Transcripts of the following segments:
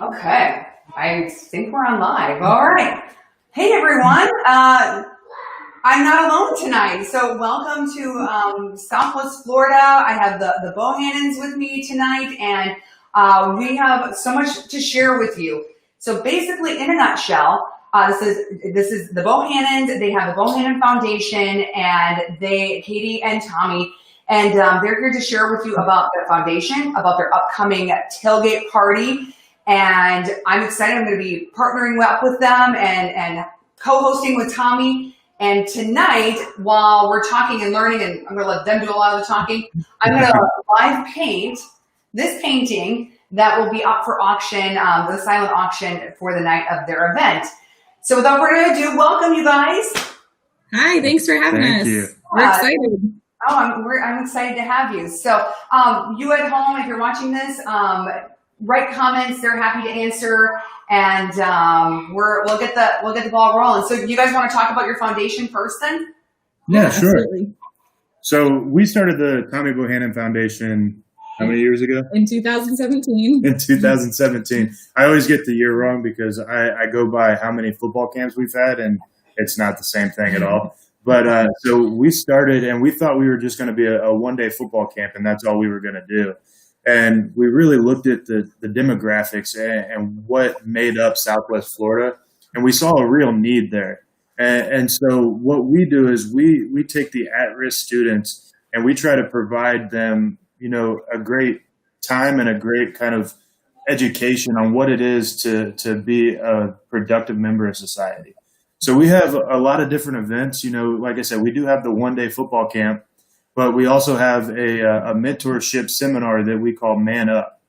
Okay, I think we're on live. All right. Hey, everyone. I'm not alone tonight, so welcome to Southwest Florida. I have the Bohannons with me tonight, and we have so much to share with you. So basically, in a nutshell, this is the Bohannons. They have the Bohannon Foundation, and Katie and Tommy, and they're here to share with you about their foundation, about their upcoming tailgate party. And I'm excited. I'm going to be partnering up with them and co-hosting with Tommy. And tonight, while we're talking and learning, and I'm going to let them do a lot of the talking, I'm going to live paint this painting that will be up for auction, the silent auction for the night of their event. So without further ado, welcome you guys. Hi, thanks for having us. Thank you. We're excited. I'm excited to have you. So you at home, if you're watching this, write comments. They're happy to answer, and we'll get the ball rolling. So you guys want to talk about your foundation first, then? Yeah, sure. Absolutely. So we started the Tommy Bohannon Foundation how many years ago? In 2017. In 2017. I always get the year wrong because I go by how many football camps we've had, and it's not the same thing at all. But so we started, and we thought we were just going to be a one-day football camp, and that's all we were going to do. And we really looked at the demographics and what made up Southwest Florida, and we saw a real need there. And so what we do is we take the at-risk students and we try to provide them, a great time and a great kind of education on what it is to be a productive member of society. So we have a lot of different events. Like I said, we do have the one-day football camp, but we also have a mentorship seminar that we call Man Up.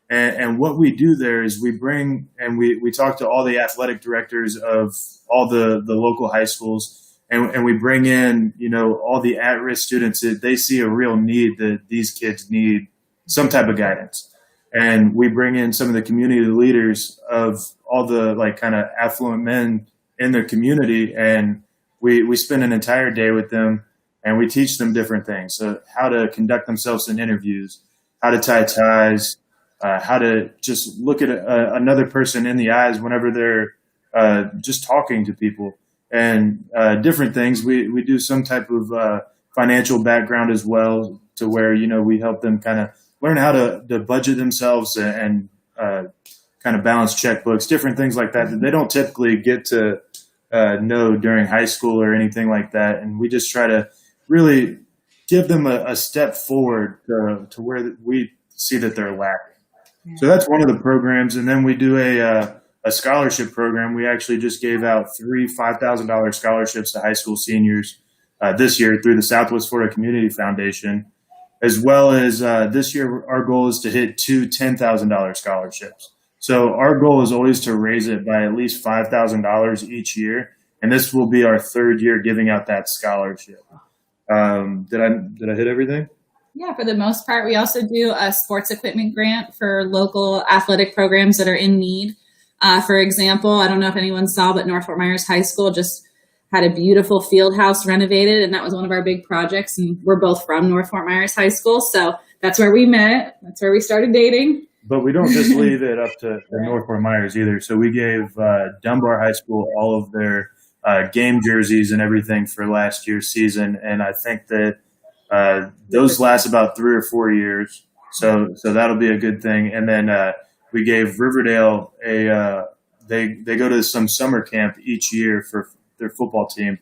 And what we do there is we bring and we talk to all the athletic directors of all the local high schools, and we bring in, all the at-risk students that they see a real need, that these kids need some type of guidance. And we bring in some of the community leaders of all the kind of affluent men in their community, and we spend an entire day with them. And we teach them different things, so how to conduct themselves in interviews, how to tie ties, how to just look at another person in the eyes whenever they're just talking to people, and different things. We do some type of financial background as well, to where, we help them kind of learn how to budget themselves and kind of balance checkbooks, different things like that they don't typically get to know during high school or anything like that. And we just try to really give them a step forward to where we see that they're lacking. Yeah. So that's one of the programs. And then we do a scholarship program. We actually just gave out 3 $5,000 scholarships to high school seniors this year through the Southwest Florida Community Foundation, as well as this year our goal is to hit 2 $10,000 scholarships. So our goal is always to raise it by at least $5,000 each year. And this will be our 3rd year giving out that scholarship. Did I hit everything? Yeah, for the most part. We also do a sports equipment grant for local athletic programs that are in need. For example, I don't know if anyone saw, but North Fort Myers High School just had a beautiful field house renovated, and that was one of our big projects. And we're both from North Fort Myers High School, so that's where we met. That's where we started dating. But we don't just leave it up to North Fort Myers either. So we gave Dunbar High School all of their game jerseys and everything for last year's season, and I think that those last about 3 or 4 years. So that'll be a good thing. And then we gave Riverdale they go to some summer camp each year for their football team,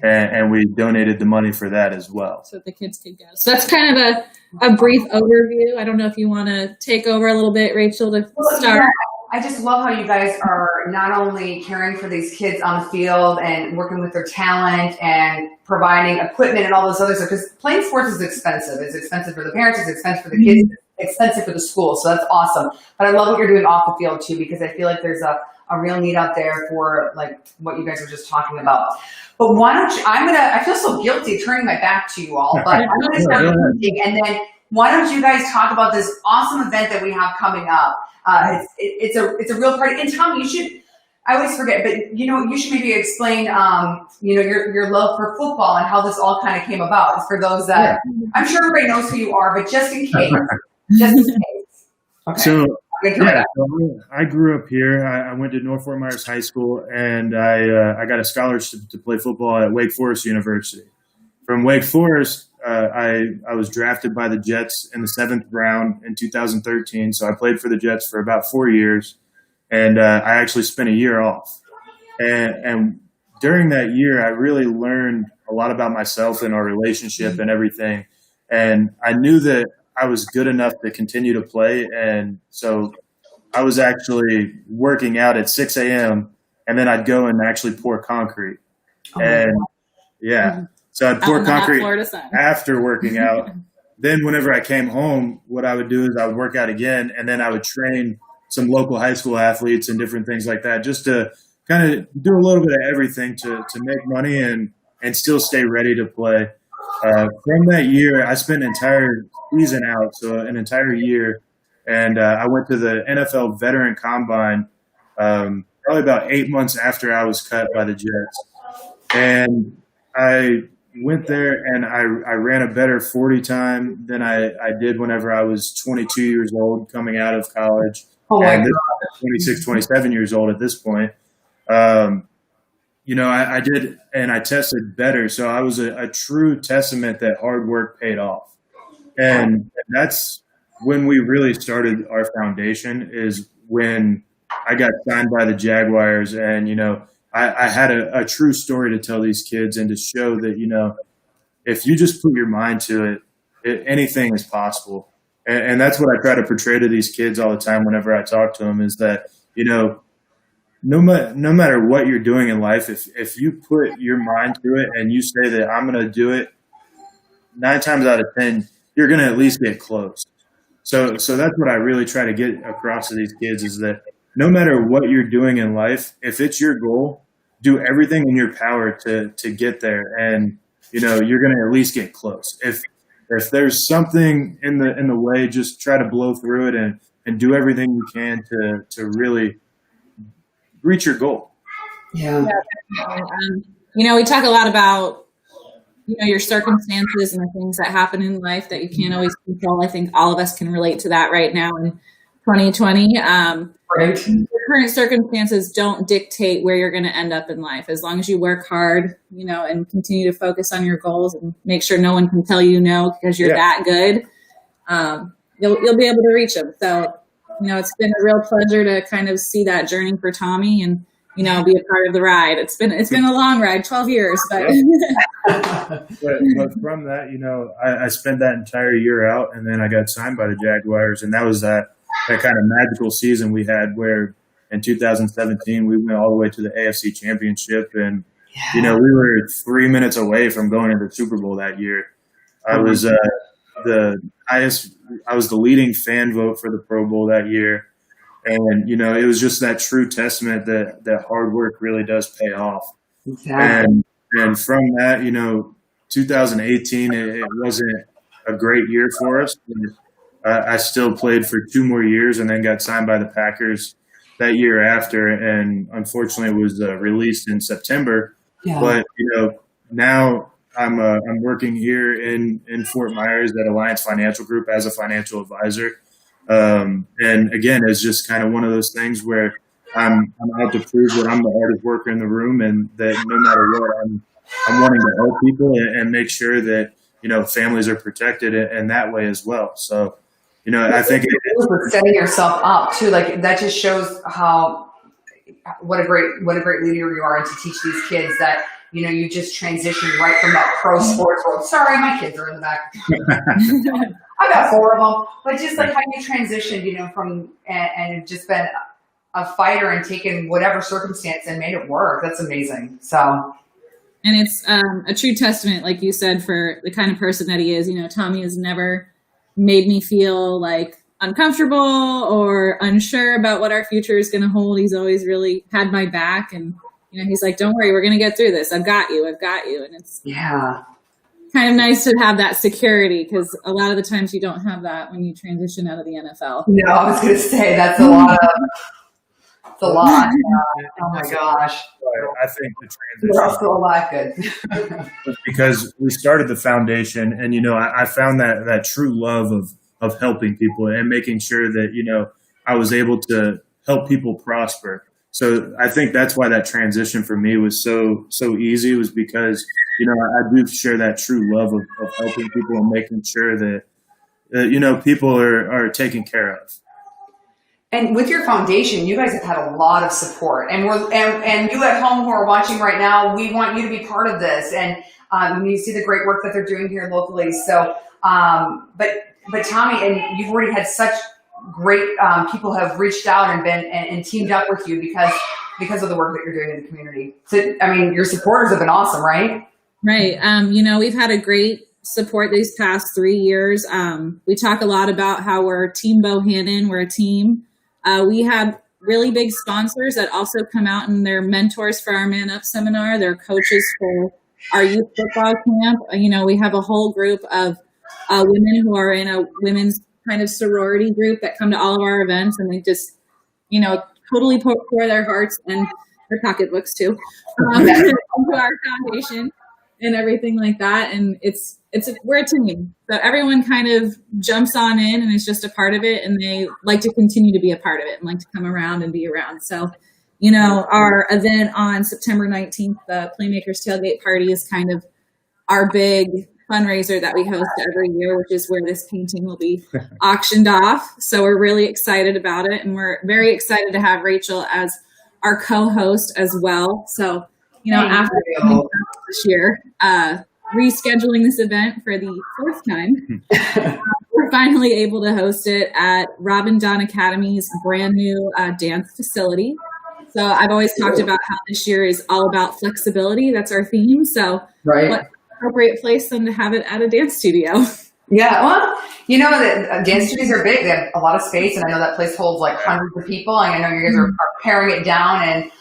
and we donated the money for that as well. So the kids could go. So that's kind of a brief overview. I don't know if you want to take over a little bit, Rachel, to start. Yeah. I just love how you guys are not only caring for these kids on the field and working with their talent and providing equipment and all those other stuff, because playing sports is expensive. It's expensive for the parents, it's expensive for the kids, it's expensive for the school. So that's awesome. But I love what you're doing off the field too, because I feel like there's a real need out there for what you guys were just talking about. But why don't you, I feel so guilty turning my back to you all, but I'm going to start thinking, and then why don't you guys talk about this awesome event that we have coming up? It's a real party. And Tommy, you should, I always forget, but you should maybe explain, your love for football and how this all kind of came about. For those that, I'm sure everybody knows who you are, but just in case, Okay. So I'm gonna try Yeah, that. so I grew up here. I went to North Fort Myers High School, and I got a scholarship to play football at Wake Forest University. From Wake Forest, I was drafted by the Jets in the 7th round in 2013. So I played for the Jets for about 4 years, and I actually spent a year off. And during that year, I really learned a lot about myself and our relationship and everything. And I knew that I was good enough to continue to play. And so I was actually working out at 6 a.m. and then I'd go and actually pour concrete. Oh, And yeah, so I'd pour Out in the hot concrete Florida sun. after working out. Then whenever I came home, what I would do is I would work out again, and then I would train some local high school athletes and different things like that, just to kind of do a little bit of everything to make money and still stay ready to play. From that year, I spent an entire season out, so an entire year, and I went to the NFL Veteran Combine probably about 8 months after I was cut by the Jets. And I went there and I ran a better 40 time than I did whenever I was 22 years old coming out of college. oh my And God. this 26, 27 years old at this point. I did, and I tested better. So I was a true testament that hard work paid off. And that's when we really started our foundation, is when I got signed by the Jaguars. And, I had a true story to tell these kids and to show that, if you just put your mind to it, anything is possible. And that's what I try to portray to these kids all the time whenever I talk to them, is that, no matter what you're doing in life, if you put your mind to it and you say that I'm going to do it, 9 times out of 10, you're going to at least get close. So that's what I really try to get across to these kids, is that no matter what you're doing in life, if it's your goal, do everything in your power to get there. And, you're going to at least get close. If there's something in the way, just try to blow through it and do everything you can to really reach your goal. Yeah. We talk a lot about, your circumstances and the things that happen in life that you can't always control. I think all of us can relate to that right now in 2020. Right. Your current circumstances don't dictate where you're going to end up in life. As long as you work hard, and continue to focus on your goals and make sure no one can tell you no because you're that good, you'll be able to reach them. So, it's been a real pleasure to kind of see that journey for Tommy and, be a part of the ride. It's been a long ride, 12 years, but. but from that, I spent that entire year out, and then I got signed by the Jaguars, and that was that kind of magical season we had where in 2017 we went all the way to the AFC Championship, and we were 3 minutes away from going to the Super Bowl that year. I was the leading fan vote for the Pro Bowl that year. And, it was just that true testament that hard work really does pay off. Exactly. And from that, 2018, it wasn't a great year for us. I still played for 2 more years and then got signed by the Packers that year after. And unfortunately, it was released in September. Yeah. But, now I'm working here in Fort Myers at Alliance Financial Group as a financial advisor. And again, it's just kind of one of those things where I'm out to prove that I'm the hardest worker in the room, and that no matter what, I'm wanting to help people and make sure that, families are protected in that way as well. So, I think for setting yourself up too, like that just shows what a great leader you are, and to teach these kids that, you just transitioned right from that pro sports world. Sorry, my kids are in the back. I got 4 of them, but just like how you transitioned, from and just been a fighter and taken whatever circumstance and made it work. That's amazing. So, and it's a true testament, like you said, for the kind of person that he is. Tommy has never made me feel like uncomfortable or unsure about what our future is going to hold. He's always really had my back, and he's like, "Don't worry, we're going to get through this. I've got you. And it's kind of nice to have that security, because a lot of the times you don't have that when you transition out of the NFL. No, I was going to say that's a lot. Oh my gosh. I think the We're all transition still alive. Good. was because we started the foundation, and I found that true love of helping people and making sure that I was able to help people prosper. So I think that's why that transition for me was so easy, was because, I do share that true love of helping people and making sure that people are taken care of. And with your foundation, you guys have had a lot of support, and and you at home who are watching right now, we want you to be part of this, and you see the great work that they're doing here locally. So, but Tommy, and you've already had such great people have reached out and been and teamed up with you because of the work that you're doing in the community. So, I mean, your supporters have been awesome, right? Right. We've had a great support these past 3 years. We talk a lot about how we're Team Bohannon, we're a team. We have really big sponsors that also come out and they're mentors for our Man Up seminar. They're coaches for our youth football camp. We have a whole group of women who are in a women's kind of sorority group that come to all of our events, and they just, totally pour their hearts and their pocketbooks too into our foundation and everything like that. And we're a team. So everyone kind of jumps on in and is just a part of it, and they like to continue to be a part of it and like to come around and be around. So, our event on September 19th, the Playmakers Tailgate Party, is kind of our big fundraiser that we host every year, which is where this painting will be auctioned off. So we're really excited about it. And we're very excited to have Rachel as our co-host as well. So, after this year, rescheduling this event for the fourth time, we're finally able to host it at Robin Don Academy's brand new dance facility. So I've always talked about how this year is all about flexibility. That's our theme. So what appropriate place than to have it at a dance studio? Yeah, well, the dance studios are big. They have a lot of space, and I know that place holds like hundreds of people. And I know you guys are paring it down, and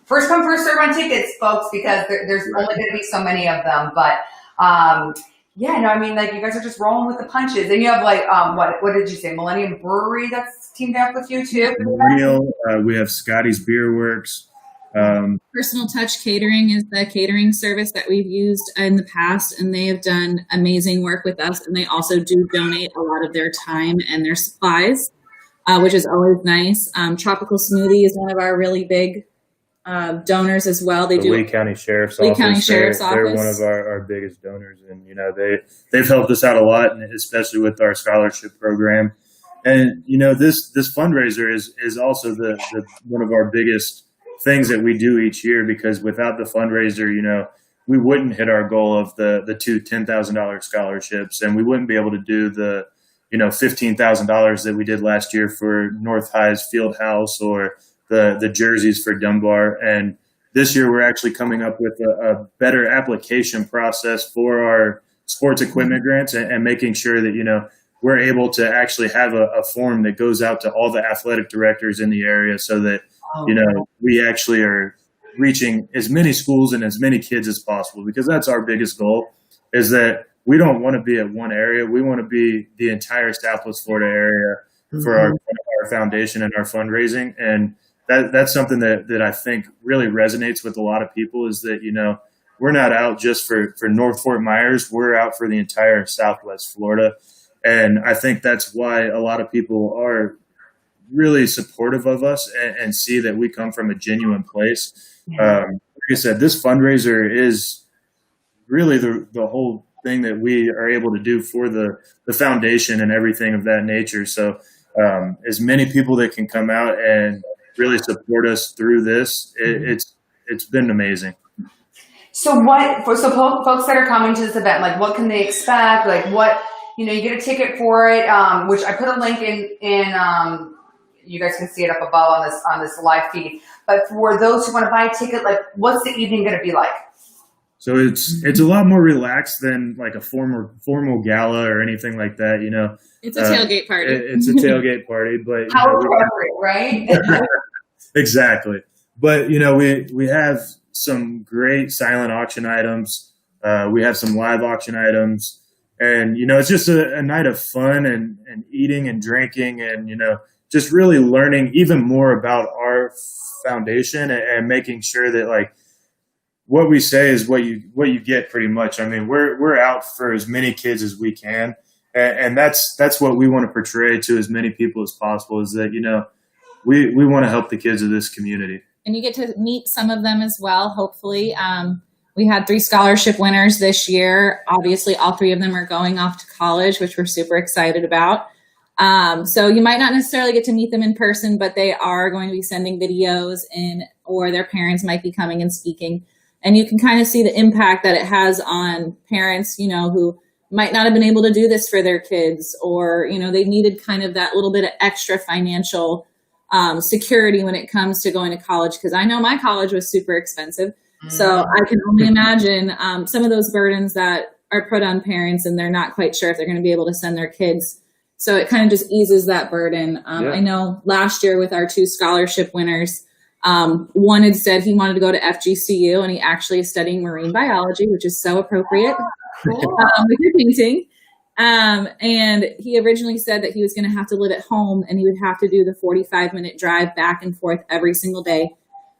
first come, first serve on tickets, folks, because there's only going to be so many of them. But you guys are just rolling with the punches. And you have what did you say? Millennium Brewery that's teamed up with you too. Millennial. We have Scotty's Beer Works. Personal Touch Catering is the catering service that we've used in the past, and they have done amazing work with us. And they also do donate a lot of their time and their supplies, which is always nice. Tropical Smoothie is one of our really big donors as well. They do Lee County Sheriff's Office. They're one of our biggest donors, and they've helped us out a lot, and especially with our scholarship program. And this fundraiser is also the one of our biggest things that we do each year, because without the fundraiser, we wouldn't hit our goal of the two $10,000 scholarships, and we wouldn't be able to do the $15,000 that we did last year for North High's Field House, or the jerseys for Dunbar. And this year we're actually coming up with a better application process for our sports equipment grants, and making sure that we're able to actually have a form that goes out to all the athletic directors in the area, so that we actually are reaching as many schools and as many kids as possible, because that's our biggest goal, is that we don't want to be at one area. We want to be the entire Southwest Florida area for our foundation and our fundraising. And that's something that I think really resonates with a lot of people, is that, we're not out just for North Fort Myers. We're out for the entire Southwest Florida. And I think that's why a lot of people are really supportive of us and see that we come from a genuine place. Like I said, this fundraiser is really the whole thing that we are able to do for the foundation and everything of that nature. So as many people that can come out and really support us through this, it's been amazing. So folks that are coming to this event, like, what can they expect? Like, what, you get a ticket for it, which I put a link in you guys can see it up above on this live feed. But for those who want to buy a ticket, like, what's the evening going to be like? So it's a lot more relaxed than like a formal gala or anything like that. It's a tailgate party. It's a tailgate party, but how appropriate, right? Exactly. But we have some great silent auction items. We have some live auction items, and it's just a night of fun and eating and drinking, and just really learning even more about our foundation, and making sure that, like, what we say is what you get, pretty much. I mean, we're out for as many kids as we can, And that's what we want to portray to as many people as possible, is that, we want to help the kids of this community. And you get to meet some of them as well, hopefully. We had 3 scholarship winners this year. Obviously, all 3 of them are going off to college, which we're super excited about. So you might not necessarily get to meet them in person, but they are going to be sending videos in, or their parents might be coming and speaking. And you can kind of see the impact that it has on parents, who might not have been able to do this for their kids, or, they needed kind of that little bit of extra financial security when it comes to going to college. Because I know my college was super expensive. So I can only imagine some of those burdens that are put on parents, and they're not quite sure if they're going to be able to send their kids. So it kind of just eases that burden. I know last year with our 2 scholarship winners, one had said he wanted to go to FGCU, and he actually is studying marine biology, which is so appropriate with your painting. And he originally said that he was going to have to live at home, and he would have to do the 45-minute drive back and forth every single day.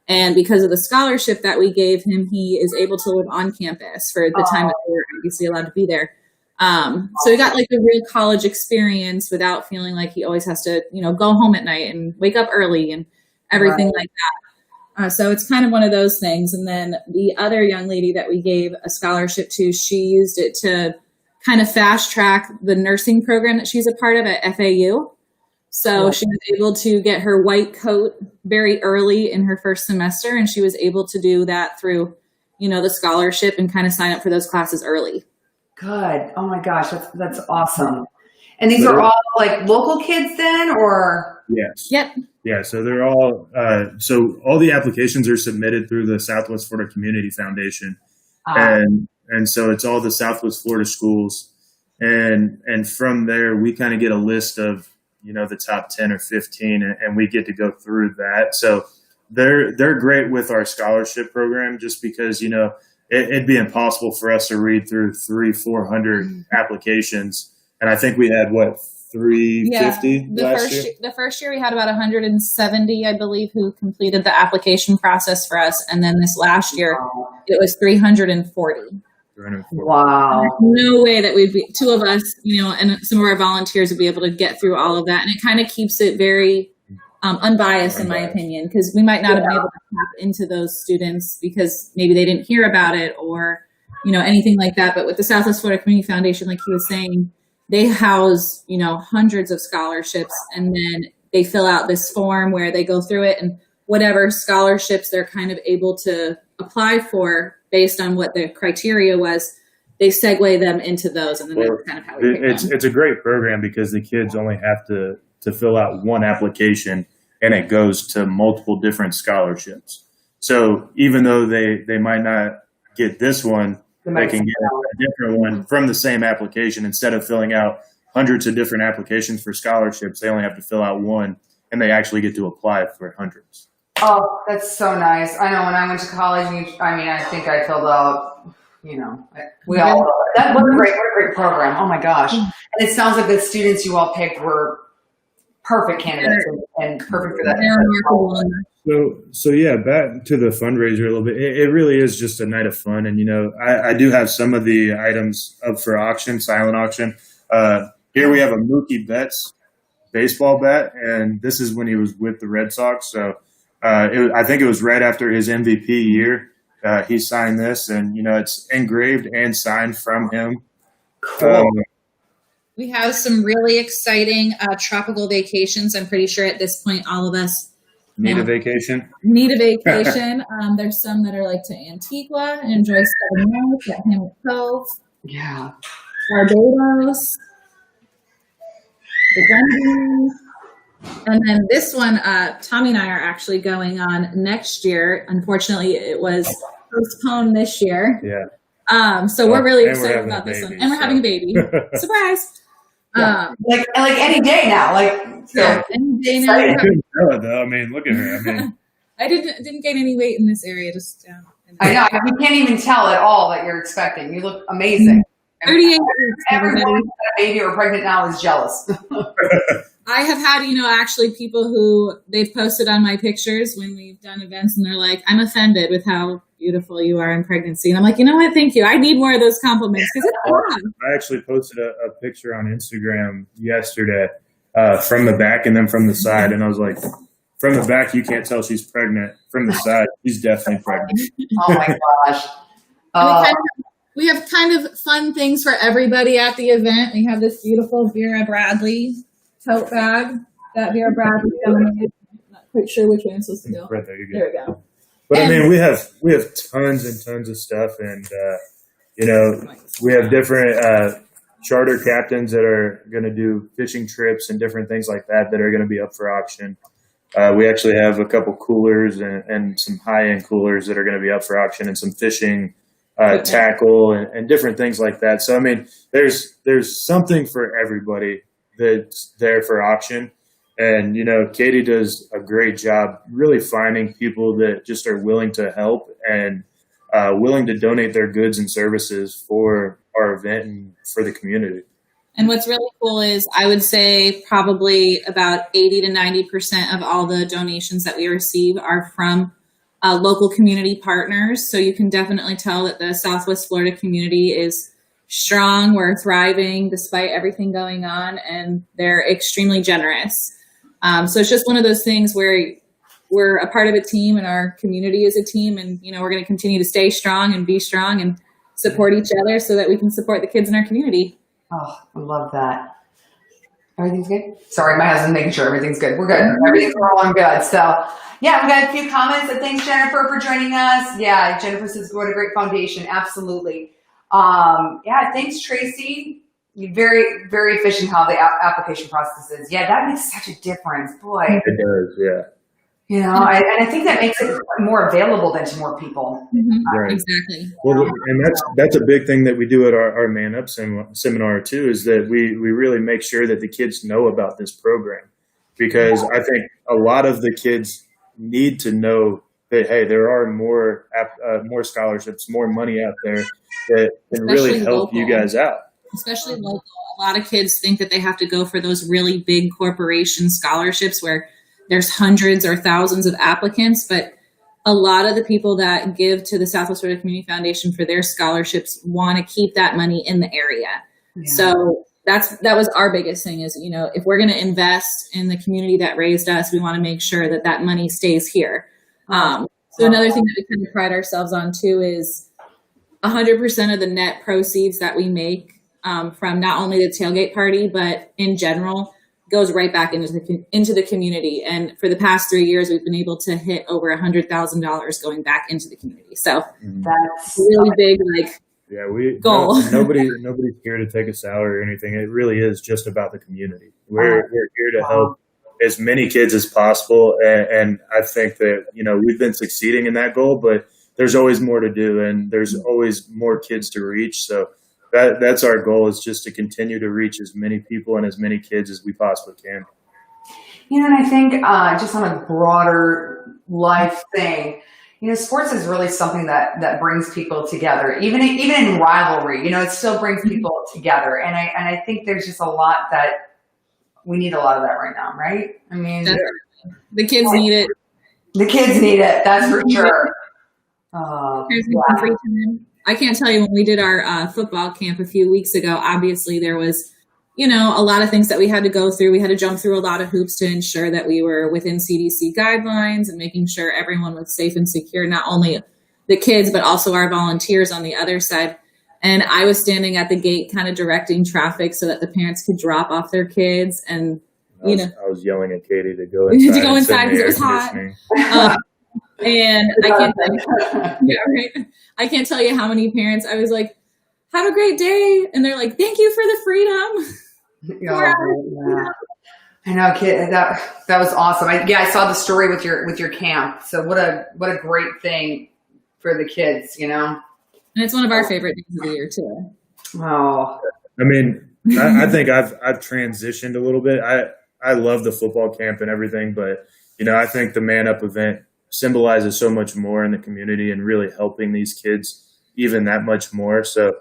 And because of the scholarship that we gave him, he is able to live on campus for the time that we're obviously allowed to be there. So he got like the real college experience without feeling like he always has to, go home at night and wake up early and everything like that. So it's kind of one of those things. And then the other young lady that we gave a scholarship to, she used it to kind of fast track the nursing program that she's a part of at FAU. So she was able to get her white coat very early in her first semester, and she was able to do that through, the scholarship, and kind of sign up for those classes early. Good. Oh my gosh, that's awesome. And these are all like local kids then, or? Yes. Yep. Yeah. So they're all, so all the applications are submitted through the Southwest Florida Community Foundation. And so it's all the Southwest Florida schools. And from there, we kind of get a list of, the top 10 or 15, and we get to go through that. So they're great with our scholarship program, just because, it'd be impossible for us to read through 300-400 applications. And I think we had 350 last year? The first year we had about 170, I believe, who completed the application process for us. And then this last year, it was 340. Wow. There's no way that we'd be, 2 of us, and some of our volunteers would be able to get through all of that. And it kind of keeps it very unbiased, in my opinion, because we might not have been able to tap into those students because maybe they didn't hear about it or, anything like that. But with the Southwest Florida Community Foundation, like he was saying, they house, hundreds of scholarships, and then they fill out this form where they go through it, and whatever scholarships they're kind of able to apply for based on what the criteria was, they segue them into those. And then that's kind of how we pick them. It's a great program because the kids only have to fill out one application, and it goes to multiple different scholarships. So even though they might not get this one, they can get a different one from the same application. Instead of filling out hundreds of different applications for scholarships, they only have to fill out one, and they actually get to apply for hundreds. Oh, that's so nice. I know when I went to college, I think I filled out, we all, that was what a great program. Oh my gosh. And it sounds like the students you all picked were perfect candidates and perfect for that. So yeah, back to the fundraiser a little bit. It really is just a night of fun. And, I do have some of the items up for auction, silent auction. Here we have a Mookie Betts baseball bat, and this is when he was with the Red Sox. So I think it was right after his MVP year. He signed this, and, it's engraved and signed from him. Cool. We have some really exciting tropical vacations. I'm pretty sure at this point, all of us need a vacation. There's some that are like to Antigua and enjoy Southern North at Hamlet Cove. Yeah. Barbados. The Grenadines. And then this one, Tommy and I are actually going on next year. Unfortunately, it was postponed this year. Yeah. So we're really excited about this one. And we're having a baby. Surprise. Yeah. Like any day now. Any day now. I couldn't tell it though. I mean, look at her. I didn't gain any weight in this area. Just I know. You can't even tell at all that you're expecting. You look amazing. 38 weeks. Everyone who's got a baby or pregnant now is jealous. I have had, actually people who they've posted on my pictures when we've done events, and they're like, I'm offended with how beautiful you are in pregnancy. And I'm like, you know what? Thank you. I need more of those compliments because it's fun. I actually posted a picture on Instagram yesterday from the back and then from the side. And I was like, from the back, you can't tell she's pregnant. From the side, she's definitely pregnant. Oh my gosh. We have kind of fun things for everybody at the event. We have this beautiful Vera Bradley tote bag that Vera Bradley donated. I'm not quite sure which way I'm supposed to go. Right there, you go. There we go. But I mean, we have tons and tons of stuff, and we have different charter captains that are going to do fishing trips and different things like that are going to be up for auction. We actually have a couple coolers and some high-end coolers that are going to be up for auction, and some fishing tackle and different things like that. So I mean, there's something for everybody that's there for auction. And, Katie does a great job really finding people that just are willing to help and willing to donate their goods and services for our event and for the community. And what's really cool is I would say probably about 80 to 90% of all the donations that we receive are from local community partners. So you can definitely tell that the Southwest Florida community is strong. We're thriving despite everything going on, and they're extremely generous. So it's just one of those things where we're a part of a team and our community is a team, and, we're going to continue to stay strong and be strong and support each other so that we can support the kids in our community. Oh, I love that. Everything's good? Sorry, my husband's making sure everything's good. We're good. Everything's rolling good. So, yeah, we got a few comments. Thanks, Jennifer, for joining us. Yeah, Jennifer says, what a great foundation. Absolutely. Yeah, thanks, Tracy. You're very, very efficient how the application process is. Yeah, that makes such a difference. Boy. It does, yeah. And I think that makes it more available then to more people. Mm-hmm. Right. Exactly. Well, and that's a big thing that we do at our Man Up seminar too, is that we really make sure that the kids know about this program, because I think a lot of the kids need to know that, hey, there are more scholarships, more money out there that can really help you guys out. Especially local. A lot of kids think that they have to go for those really big corporation scholarships where there's hundreds or thousands of applicants, but a lot of the people that give to the Southwest Florida Community Foundation for their scholarships want to keep that money in the area. Yeah. So that was our biggest thing is, if we're going to invest in the community that raised us, we want to make sure that that money stays here. So another thing that we kind of pride ourselves on too is 100% of the net proceeds that we make from not only the tailgate party, but in general, goes right back into the community. And for the past 3 years, we've been able to hit over $100,000 going back into the community. So that's really big, goal. Nobody's here to take a salary or anything. It really is just about the community. We're here to help as many kids as possible. And I think that, we've been succeeding in that goal, but there's always more to do, and there's always more kids to reach. So that's our goal, is just to continue to reach as many people and as many kids as we possibly can. And I think just on a broader life thing, sports is really something that brings people together, even in rivalry. It still brings people together, and I think there's just a lot that we need a lot of that right now, right? I mean, the kids need it. The kids need it. That's for sure. I can't tell you, when we did our football camp a few weeks ago, obviously there was, a lot of things that we had to go through. We had to jump through a lot of hoops to ensure that we were within CDC guidelines and making sure everyone was safe and secure, not only the kids, but also our volunteers on the other side. And I was standing at the gate kind of directing traffic so that the parents could drop off their kids. And, I was yelling at Katie to go inside. To go inside because it was hot. And I can't tell you how many parents I was like, have a great day. And they're like, thank you for the freedom. I know, kid. That was awesome. I saw the story with your camp. So what a great thing for the kids, And it's one of our favorite days of the year too. Oh, I mean, I think I've transitioned a little bit. I love the football camp and everything, but I think the Man Up event symbolizes so much more in the community and really helping these kids even that much more. So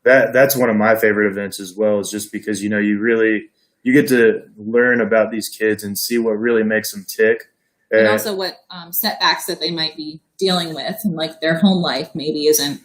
that's one of my favorite events as well, is just because, you get to learn about these kids and see what really makes them tick. And also what setbacks that they might be dealing with, and like their home life maybe isn't,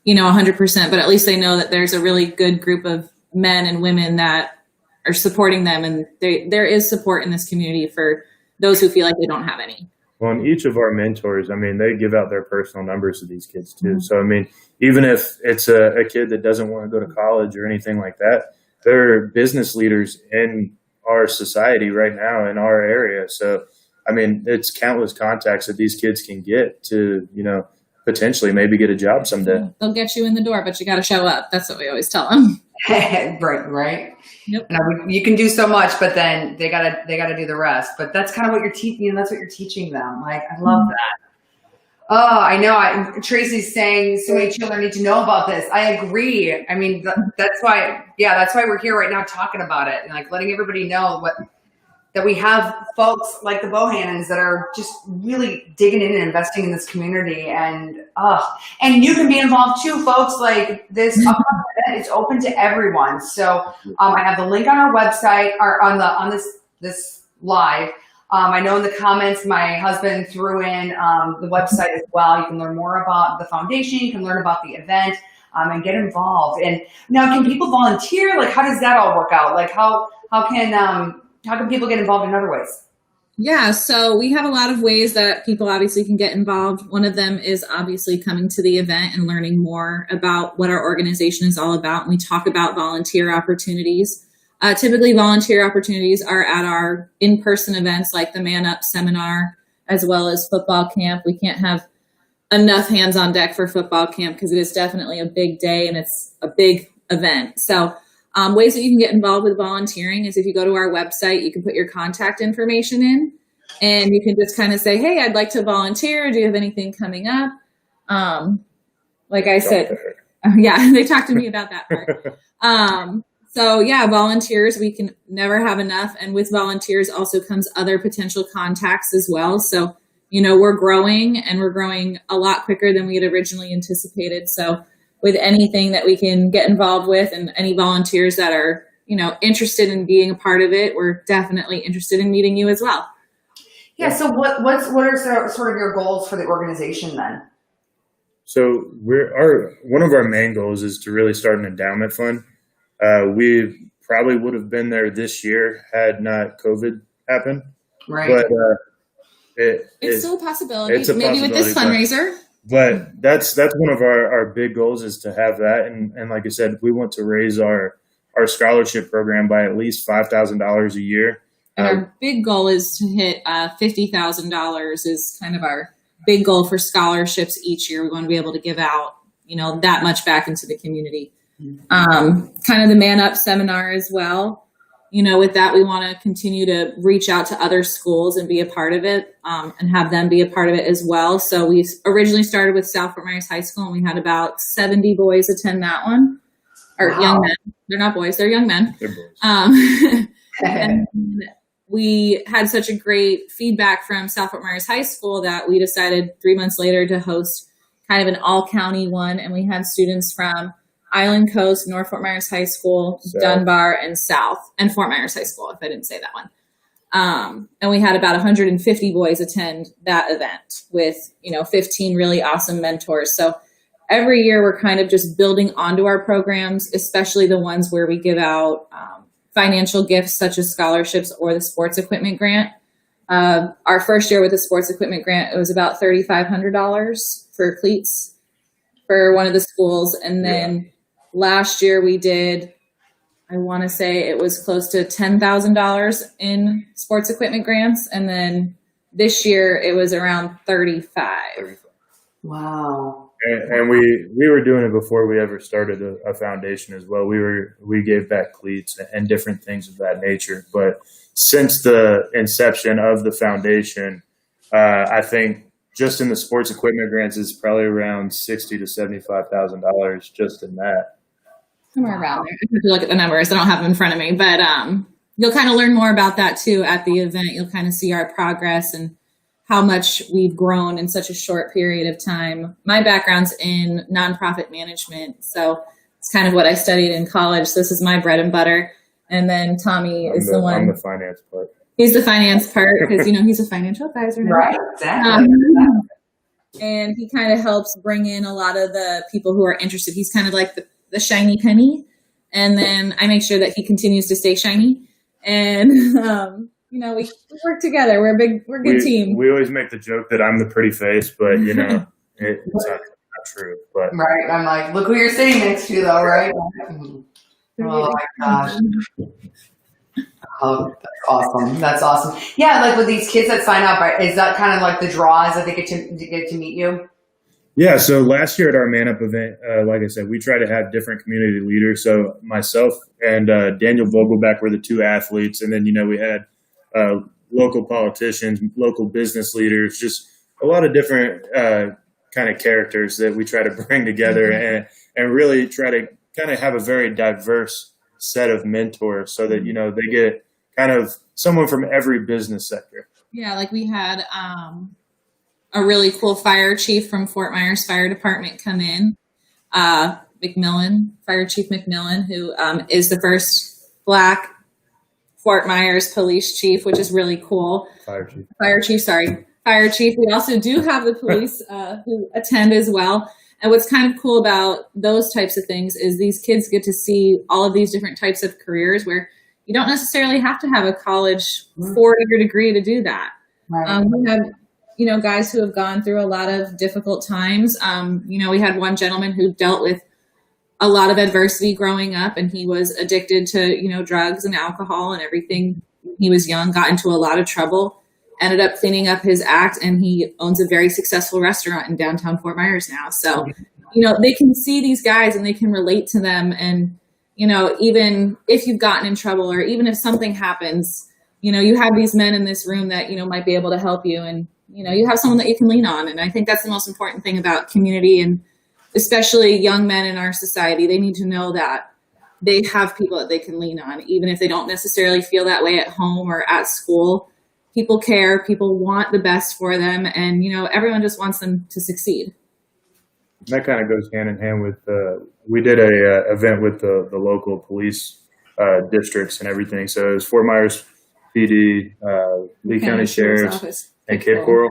100%, but at least they know that there's a really good group of men and women that are supporting them, and there is support in this community for those who feel like they don't have any. Well, and each of our mentors, I mean, they give out their personal numbers to these kids too. So, I mean, even if it's a kid that doesn't want to go to college or anything like that, they're business leaders in our society right now in our area. So, I mean, it's countless contacts that these kids can get to, potentially maybe get a job someday. They'll get you in the door, but you got to show up. That's what we always tell them. Right. Yep. You can do so much, but then they gotta do the rest. But that's kind of what you're teaching. That's what you're teaching them. Like, I love that. Oh, I know. Tracy's saying so many children need to know about this. I agree. I mean, that's why we're here right now talking about it and like letting everybody know that we have folks like the Bohannons that are just really digging in and investing in this community. And you can be involved too, folks. Like this event, it's open to everyone. So I have the link on our website or on this live. I know in the comments, my husband threw in the website as well. You can learn more about the foundation. You can learn about the event and get involved. And now, can people volunteer? Like, how does that all work out? Like, how can people get involved in other ways? Yeah, so we have a lot of ways that people obviously can get involved. One of them is obviously coming to the event and learning more about what our organization is all about. And we talk about volunteer opportunities. Typically, volunteer opportunities are at our in-person events like the Man Up seminar, as well as football camp. We can't have enough hands on deck for football camp because it is definitely a big day and it's a big event. So ways that you can get involved with volunteering is if you go to our website, you can put your contact information in and you can just kind of say, hey, I'd like to volunteer. Do you have anything coming up? Like I said, yeah, they talked to me about that part. So yeah, volunteers, we can never have enough. And with volunteers also comes other potential contacts as well. So, we're growing and we're growing a lot quicker than we had originally anticipated. So with anything that we can get involved with and any volunteers that are, interested in being a part of it, we're definitely interested in meeting you as well. Yeah. So what are sort of your goals for the organization then? So one of our main goals is to really start an endowment fund. We probably would have been there this year had not COVID happened. Right. But it's still a possibility. It's a maybe possibility, with this fundraiser. But that's one of our big goals is to have that. And like I said, we want to raise our scholarship program by at least $5,000 a year. And our big goal is to hit $50,000 is kind of our big goal for scholarships each year. We want to be able to give out, that much back into the community. Kind of the Man Up seminar as well. With that, we want to continue to reach out to other schools and be a part of it and have them be a part of it as well. So we originally started with South Fort Myers High School and we had about 70 boys attend that one. Or wow. Young men. They're not boys, they're young men. They're boys. And we had such a great feedback from South Fort Myers High School that we decided 3 months later to host kind of an all-county one. And we had students from Island Coast, North Fort Myers High School, South. Dunbar, and South, and Fort Myers High School, if I didn't say that one. And we had about 150 boys attend that event with, 15 really awesome mentors. So every year we're kind of just building onto our programs, especially the ones where we give out financial gifts such as scholarships or the sports equipment grant. Our first year with the sports equipment grant, it was about $3,500 for cleats for one of the schools. And then last year we did, I want to say it was close to $10,000 in sports equipment grants. And then this year it was around 35. Wow. And we were doing it before we ever started a foundation as well. We gave back cleats and different things of that nature. But since the inception of the foundation, I think just in the sports equipment grants is probably around $60,000 to $75,000 just in that. Somewhere around there. I have to look at the numbers. I don't have them in front of me, but you'll kind of learn more about that too at the event. You'll kind of see our progress and how much we've grown in such a short period of time. My background's in nonprofit management, so it's kind of what I studied in college. So this is my bread and butter. And then Tommy is the one. I'm the finance part. He's the finance part because, he's a financial advisor now. Right, exactly. and he kind of helps bring in a lot of the people who are interested. He's kind of like the shiny penny, and then I make sure that he continues to stay shiny. And we work together. We're a good team. We always make the joke that I'm the pretty face, but it's not true. But right, I'm like, look who you're sitting next to, though, right? Oh my gosh. Oh, that's awesome. That's awesome. Yeah, like with these kids that sign up, right, is that kind of like the draws that they get to meet you? Yeah, so last year at our Man Up event, like I said, we try to have different community leaders. So myself and Daniel Vogelback were the two athletes. And then, we had local politicians, local business leaders, just a lot of different kind of characters that we try to bring together and really try to kind of have a very diverse set of mentors so that, they get kind of someone from every business sector. Yeah, like we had a really cool fire chief from Fort Myers Fire Department come in, Fire Chief McMillan, who is the first Black Fort Myers police chief, which is really cool. Fire chief. We also do have the police who attend as well. And what's kind of cool about those types of things is these kids get to see all of these different types of careers where you don't necessarily have to have a college 4-year degree to do that. Right. We have, guys who have gone through a lot of difficult times. We had one gentleman who dealt with a lot of adversity growing up, and he was addicted to, drugs and alcohol and everything. He was young, got into a lot of trouble, ended up cleaning up his act, and he owns a very successful restaurant in downtown Fort Myers now. So, they can see these guys and they can relate to them. And, even if you've gotten in trouble or even if something happens, you have these men in this room that, might be able to help you. And, you have someone that you can lean on. And I think that's the most important thing about community, and especially young men in our society. They need to know that they have people that they can lean on, even if they don't necessarily feel that way at home or at school. People care, people want the best for them, and, everyone just wants them to succeed. That kind of goes hand in hand with, we did a event with the local police districts and everything. So it was Fort Myers PD, Lee County Sheriff's, and Cape Coral.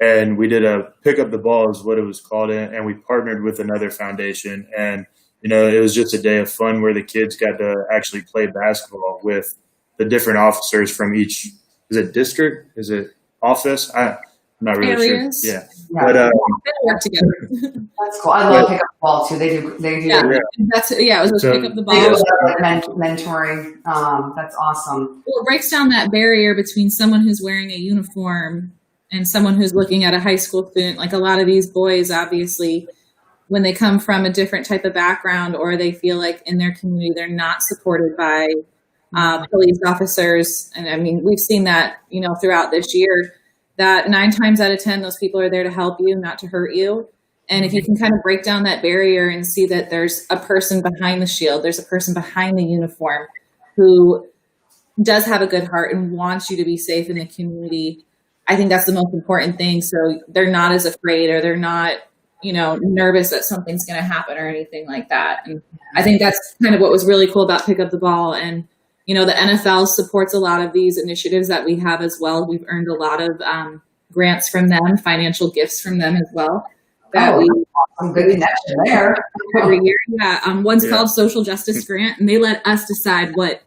And we did a pick up the ball is what it was called. And we partnered with another foundation. And, it was just a day of fun where the kids got to actually play basketball with the different officers from each, is it district? Is it office? I'm not really Areas. sure. Yeah. But they work together. That's cool. I love pick up the ball too. They do. Yeah. It was pick up the ball. They do mentoring. That's awesome. Well, it breaks down that barrier between someone who's wearing a uniform and someone who's looking at a high school student. Like a lot of these boys, obviously, when they come from a different type of background or they feel like in their community they're not supported by police officers. And I mean, we've seen that, throughout this year, that 9 times out of 10, those people are there to help you, not to hurt you. And if you can kind of break down that barrier and see that there's a person behind the shield, there's a person behind the uniform who does have a good heart and wants you to be safe in the community, I think that's the most important thing. So they're not as afraid, or they're not, nervous that something's going to happen or anything like that. And I think that's kind of what was really cool about Pick Up the Ball. And, the NFL supports a lot of these initiatives that we have as well. We've earned a lot of grants from them, financial gifts from them as well. Some good connection there. Every year. Yeah. One's called Social Justice Grant, and they let us decide what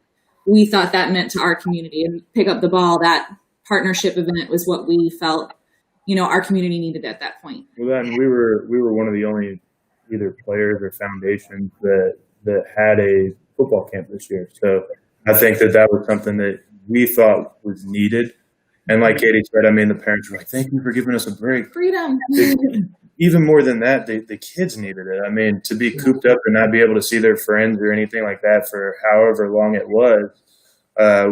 we thought that meant to our community. And Pick Up the Ball, that partnership event, was what we felt, our community needed at that point. Well, then we were one of the only either players or foundations that had a football camp this year. So I think that was something that we thought was needed. And like Katie said, the parents were like, thank you for giving us a break. Freedom. Even more than that, the kids needed it. To be cooped up and not be able to see their friends or anything like that for however long it was,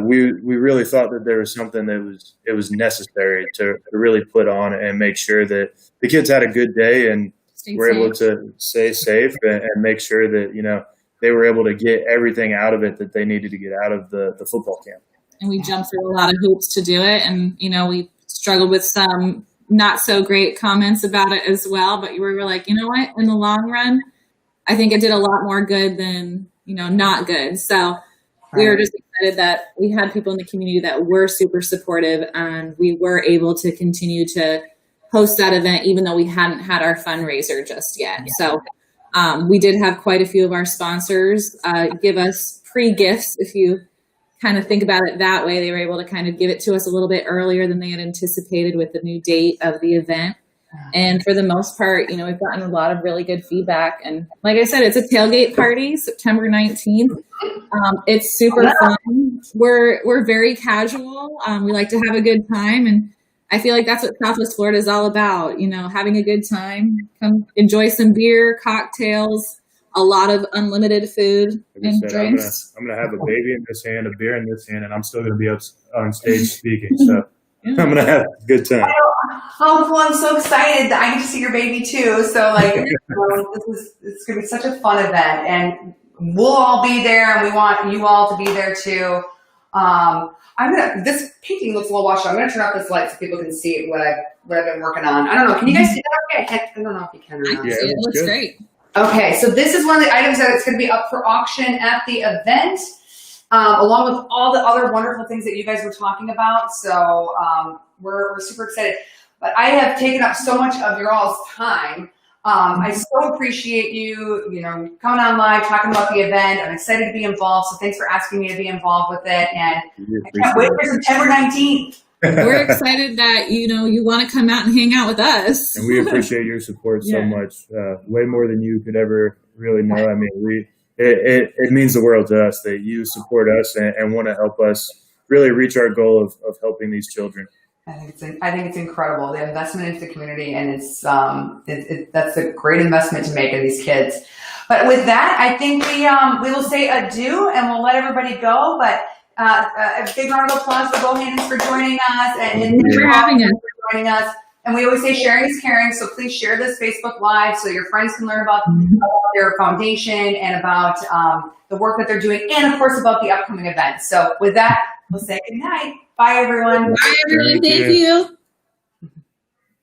we really thought that there was something that was necessary to really put on and make sure that the kids had a good day and were able to stay safe and make sure that, they were able to get everything out of it that they needed to get out of the football camp. And we jumped through a lot of hoops to do it. And, we struggled with some not so great comments about it as well. But we were like, you know what, in the long run, I think it did a lot more good than, not good. So we were just excited that we had people in the community that were super supportive, and we were able to continue to host that event, even though we hadn't had our fundraiser just yet. So we did have quite a few of our sponsors give us free gifts. If you kind of think about it that way, they were able to kind of give it to us a little bit earlier than they had anticipated with the new date of the event. And for the most part, we've gotten a lot of really good feedback. And like I said, it's a tailgate party, September 19th. It's super fun. We're very casual. We like to have a good time. And I feel like that's what Southwest Florida is all about, having a good time. Come enjoy some beer, cocktails, a lot of unlimited food and drinks. I'm going to have a baby in this hand, a beer in this hand, and I'm still going to be up on stage speaking. So I'm going to have a good time. Oh, cool. I'm so excited that I get to see your baby too. So it's going to be such a fun event, and we'll all be there, and we want you all to be there too. This painting looks a little washed out. I'm going to turn off this light so people can see what I've been working on. I don't know. Can you guys see that? Okay. I don't know if you can or not. Yeah, it looks great. Okay. So this is one of the items that it's going to be up for auction at the event, along with all the other wonderful things that you guys were talking about. So, we're super excited, but I have taken up so much of your all's time. I so appreciate you, coming on live, talking about the event. I'm excited to be involved. So thanks for asking me to be involved with it. And I can't wait for September 19th. We're excited that, you want to come out and hang out with us. And we appreciate your support so much, way more than you could ever really know. I mean, it means the world to us that you support us and want to help us really reach our goal of helping these children. I think it's incredible, the investment into the community, and it's that's a great investment to make in these kids. But with that, I think we will say adieu and we'll let everybody go. But a big round of applause for Bohannon's for joining us and Thanks for having us. joining us. And we always say sharing is caring, so please share this Facebook Live so your friends can learn about their foundation and about the work that they're doing, and of course about the upcoming event. So with that, we'll say good night. Bye, everyone. Bye, everyone. Thank you.